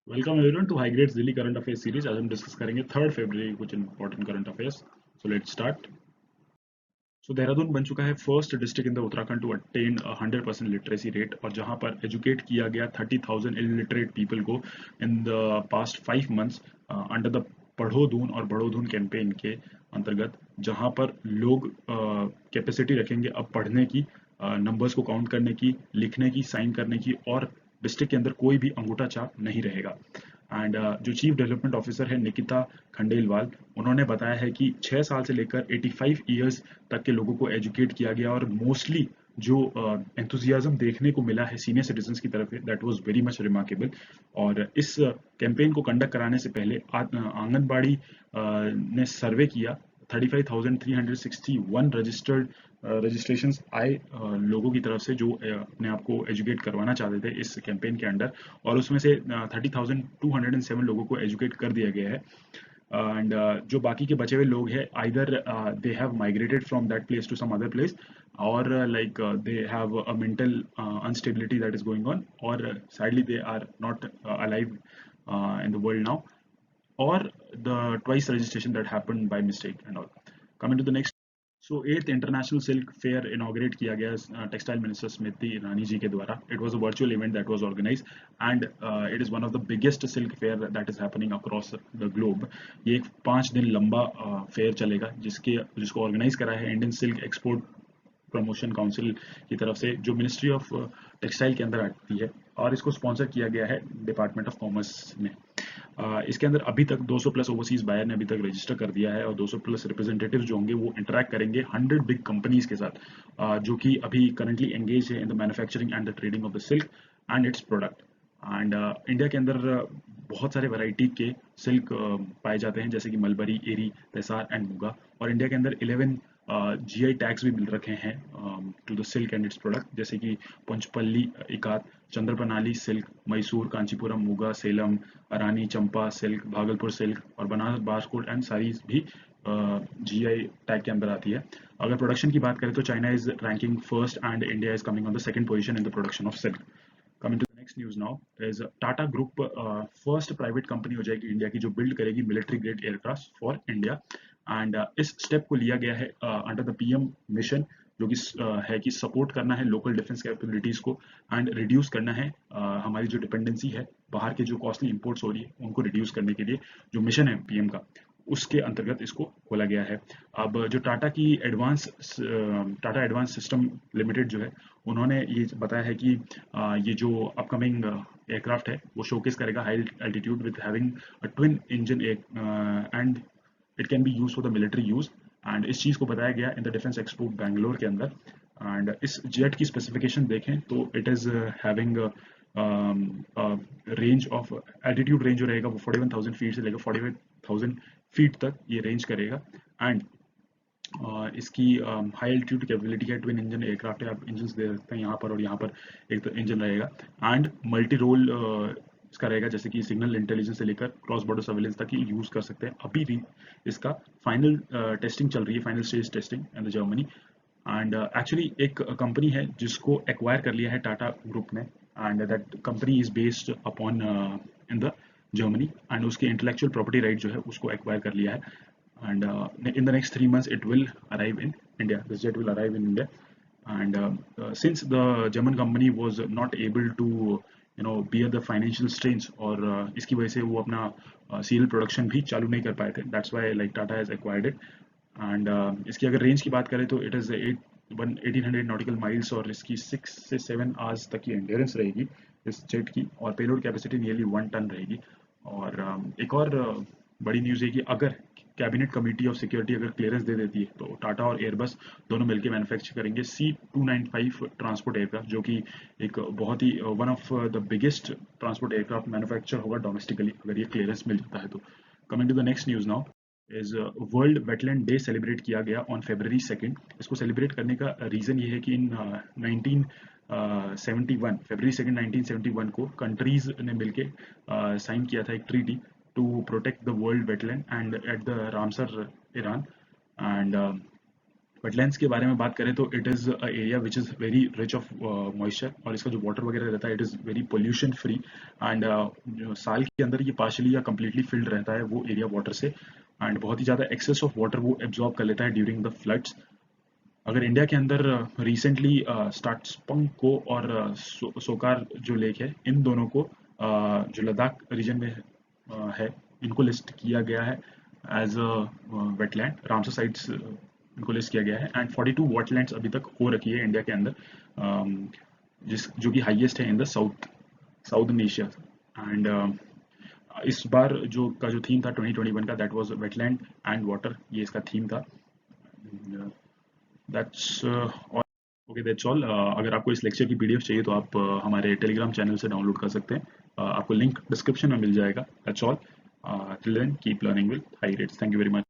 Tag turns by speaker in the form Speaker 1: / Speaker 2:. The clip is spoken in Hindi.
Speaker 1: Welcome everyone to high grades Delhi current affairs series. आज हम डिस्कस करेंगे 3 फरवरी कुछ important current affairs. So let's start. So Dehradun बन चुका है first district in the Uttarakhand to attain 100% literacy rate, और जहां पर एजुकेट किया गया 30,000 इलिटरेट पीपल को in the past 5 months under the पढ़ो दून और बढ़ो दून कैंपेन के अंतर्गत, जहां पर लोग कैपेसिटी रखेंगे अब पढ़ने की, नंबर्स को काउंट करने की, लिखने की, साइन करने की, और डिस्ट्रिक्ट के अंदर कोई भी अंगूठा छाप नहीं रहेगा। एंड जो चीफ डेवलपमेंट ऑफिसर है निकिता खंडेलवाल, उन्होंने बताया है कि 6 साल से लेकर 85 ईयर्स तक के लोगों को एजुकेट किया गया, और मोस्टली जो एंथुजियाज्म देखने को मिला है सीनियर सिटीजन की तरफ है, that was very much remarkable. और इस कैंपेन को कंडक्ट कराने से पहले आंगनबाड़ी ने सर्वे किया। 35,361 रजिस्ट्रेशंस आए लोगों की तरफ से, जो अपने आप को एजुकेट करवाना चाहते थे इस कैंपेन के अंडर, और उसमें से 30,207 लोगों को एजुकेट कर दिया गया है। एंड जो बाकी के बचे हुए लोग हैं, either they have migrated from that place to some other place, और like they have a mental instability that is going on, और sadly they are not alive in the world now, or the twice registration that happened by mistake and all. Coming to the next, so 8th international silk fair inaugurate किया गया टेक्सटाइल मिनिस्टर स्मृति ईरानी जी के द्वारा। It was a virtual event that was organised, and it is one of the biggest silk fair that is happening across the globe. ये एक 5 दिन लंबा फेयर चलेगा, जिसको ऑर्गेनाइज करा है Indian silk export promotion council की तरफ से, जो मिनिस्ट्री ऑफ टेक्सटाइल के अंदर आती है, और इसको स्पॉन्सर किया गया है डिपार्टमेंट ऑफ कॉमर्स ने। इसके अंदर अभी तक 200 प्लस ओवरसीज बायर ने अभी तक रजिस्टर कर दिया है, और 200 प्लस रिप्रेजेंटेटिव जो होंगे वो इंटरैक्ट करेंगे 100 बिग कंपनीज के साथ, जो कि अभी करंटली एंगेज है in the manufacturing and the trading of the silk and its product. And India के अंदर बहुत सारे वैरायटी के सिल्क पाए जाते हैं, जैसे कि मलबरी, एरी, तैसार एंड मुगा। और इंडिया के अंदर 11 जीआई टैग्स भी मिल रखे हैं to the silk and its product, जैसे कि पंचपल्ली इकात, चंद्रपनाली silk, Mysore, Kanchipuram, Muga, Salem, Arani, Champa silk, Bhagalpur silk, और बनारस, बारकोट एंड सारीज भी जीआई टैग के अंदर आती है। अगर प्रोडक्शन की बात करें तो China is ranking first and India is coming on the second position in the production of silk. Coming to the next news now is Tata group first private company हो जाएगी इंडिया की, जो बिल्ड करेगी military grade aircraft for India. And इस स्टेप को लिया गया है अंडर द पीएम मिशन, जो कि है कि सपोर्ट करना है लोकल डिफेंस कैपेबिलिटीज को, एंड रिड्यूस करना है हमारी जो डिपेंडेंसी है बाहर के जो कॉस्टली इंपोर्ट्स हो रही है उनको रिड्यूस करने के लिए, जो मिशन है पीएम का, उसके अंतर्गत इसको खोला गया है। अब जो टाटा एडवांस सिस्टम लिमिटेड जो है, उन्होंने ये बताया है कि ये जो अपकमिंग एयरक्राफ्ट है वो शोकेस करेगा high altitude with having a twin engine and it can be use for the military use. And इस चीज़ को बताया गया in the defence expo Bangalore के अंदर। एंड इस जेट की स्पेसिफिकेशन देखें तो it is having range of altitude, range जो रहेगा वो 41,000 फीट से लेकर 45,000 फीट तक ये रेंज करेगा। एंड इसकी हाई एल्टीट्यूड कैपेबिलिटी है, ट्विन इंजन एयरक्राफ्ट है, आप इंजन दे सकते हैं यहाँ पर, और यहाँ पर एक तो इंजन रहेगा। एंड मल्टी रोल इसका रहेगा, जैसे कि सिग्नल इंटेलिजेंस से लेकर क्रॉस बॉर्डर सर्वेलेंस तक ही यूज कर सकते हैं। अभी भी इसका फाइनल टेस्टिंग चल रही है, final stage testing in the Germany. And actually एक कंपनी है जिसको एक्वायर कर लिया है टाटा ग्रुप ने, and that company is based upon in the Germany, and उसके इंटेलेक्चुअल प्रॉपर्टी राइट जो है उसको एक्वायर कर लिया है। And in the next 3 months it will arrive in India. This jet will arrive in India. And since the German company was not able to bear the financial strains, और इसकी वजह से वो अपना serial production भी चालू नहीं कर पाए थे, that's why like Tata has acquired it. And इसकी अगर रेंज की बात करें तो इट इज़ 1800 नॉटिकल माइल्स, और इसकी 6 से 7 आवर्स तक की एंड्योरेंस रहेगी इस जेट की, और पेलोड कैपेसिटी नियरली 1 टन रहेगी। और एक और बड़ी न्यूज़ है कि अगर कैबिनेट कमेटी ऑफ सिक्योरिटी अगर क्लियरेंस दे देती है तो टाटा और एयरबस दोनों मिलकर मैन्युफैक्चर करेंगे C295 ट्रांसपोर्ट एयरक्राफ्ट, जो कि एक बहुत ही one of the biggest transport aircraft manufacture होगा डोमेस्टिकली, अगर ये क्लियरेंस मिल जाता है तो। Coming to the next news now is world wetland day celebrate किया गया ऑन February 2। इसको सेलिब्रेट करने का रीज़न ये है कि इन 1971 February 2 1971 को कंट्रीज ने मिलके साइन किया था एक treaty to protect the world wetland and at the Ramsar Iran. And wetlands के बारे में बात करें तो it is a area which is very rich of moisture, और इसका जो वाटर वगैरह रहता है it is very pollution free, and जो साल के अंदर ये पार्शली या कम्प्लीटली फिल्ड रहता है वो एरिया वाटर से, एंड बहुत ही ज़्यादा एक्सेस ऑफ वाटर वो एब्जॉर्ब कर लेता है ड्यूरिंग द फ्लड्स। अगर इंडिया के अंदर रिसेंटली स्टार्टस्पंग को और सोकार जो लेक है, इन दोनों को जो लद्दाख रीजन में है, इनको लिस्ट किया गया है as a wetland, Ramsar sites इनको लिस्ट किया गया है, एंड 42 वेटलैंड्स अभी तक हो रखी है इंडिया के अंदर, जिस जो कि हाईएस्ट है in the southern Asia. And इस बार जो थीम था 2021 का, that was wetland and water, ये इसका थीम था। That's all. Okay, that's all. अगर आपको इस लेक्चर की पीडीएफ चाहिए तो आप हमारे टेलीग्राम चैनल से डाउनलोड कर सकते हैं। आपको लिंक डिस्क्रिप्शन में मिल जाएगा। That's all. Till then keep learning with high rates. Thank you very much.